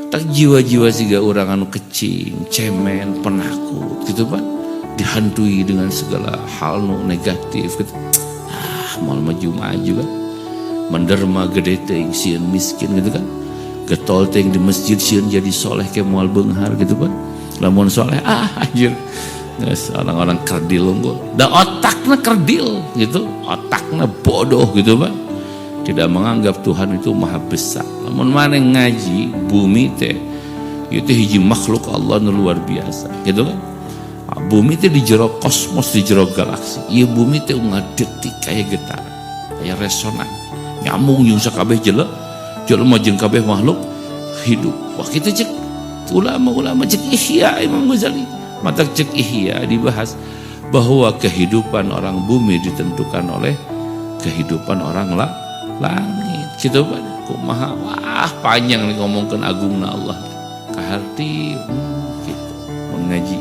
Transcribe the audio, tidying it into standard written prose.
Tak jiwa-jiwa siga orang anu kecing, cemen, penakut gitu Pak, dihantui dengan segala hal nu negatif gitu. Mal maju-maju kan, menderma gede teuing sieun miskin gitu kan, getol teuing di masjid sieun jadi soleh ke moal beunghar gitu Pak. Lamun soleh anjir, geus orang-orang kerdil unggul, da otakna kerdil gitu, otakna bodoh gitu Pak, tidak menganggap Tuhan itu maha besar. Lamun maneh ngaji bumi teh itu hiji makhluk Allah nu luar biasa gitu kan. Bumi teh di jero kosmos, di jero galaksi. Ieu bumi teh ngadetik kayak getar, kayak resonan, nyambung jeung sakabeh jelema jeung kabeh makhluk hidup. Wah kitu cek ulama-ulama cek Ihya Imam Ghazali, mata cek Ihya dibahas bahwa kehidupan orang bumi ditentukan oleh kehidupan orang langit. Gitu Pak. Kumaha wah panjang nih ngomongkeun agungna Allah. Kaharti gitu. Mun ngaji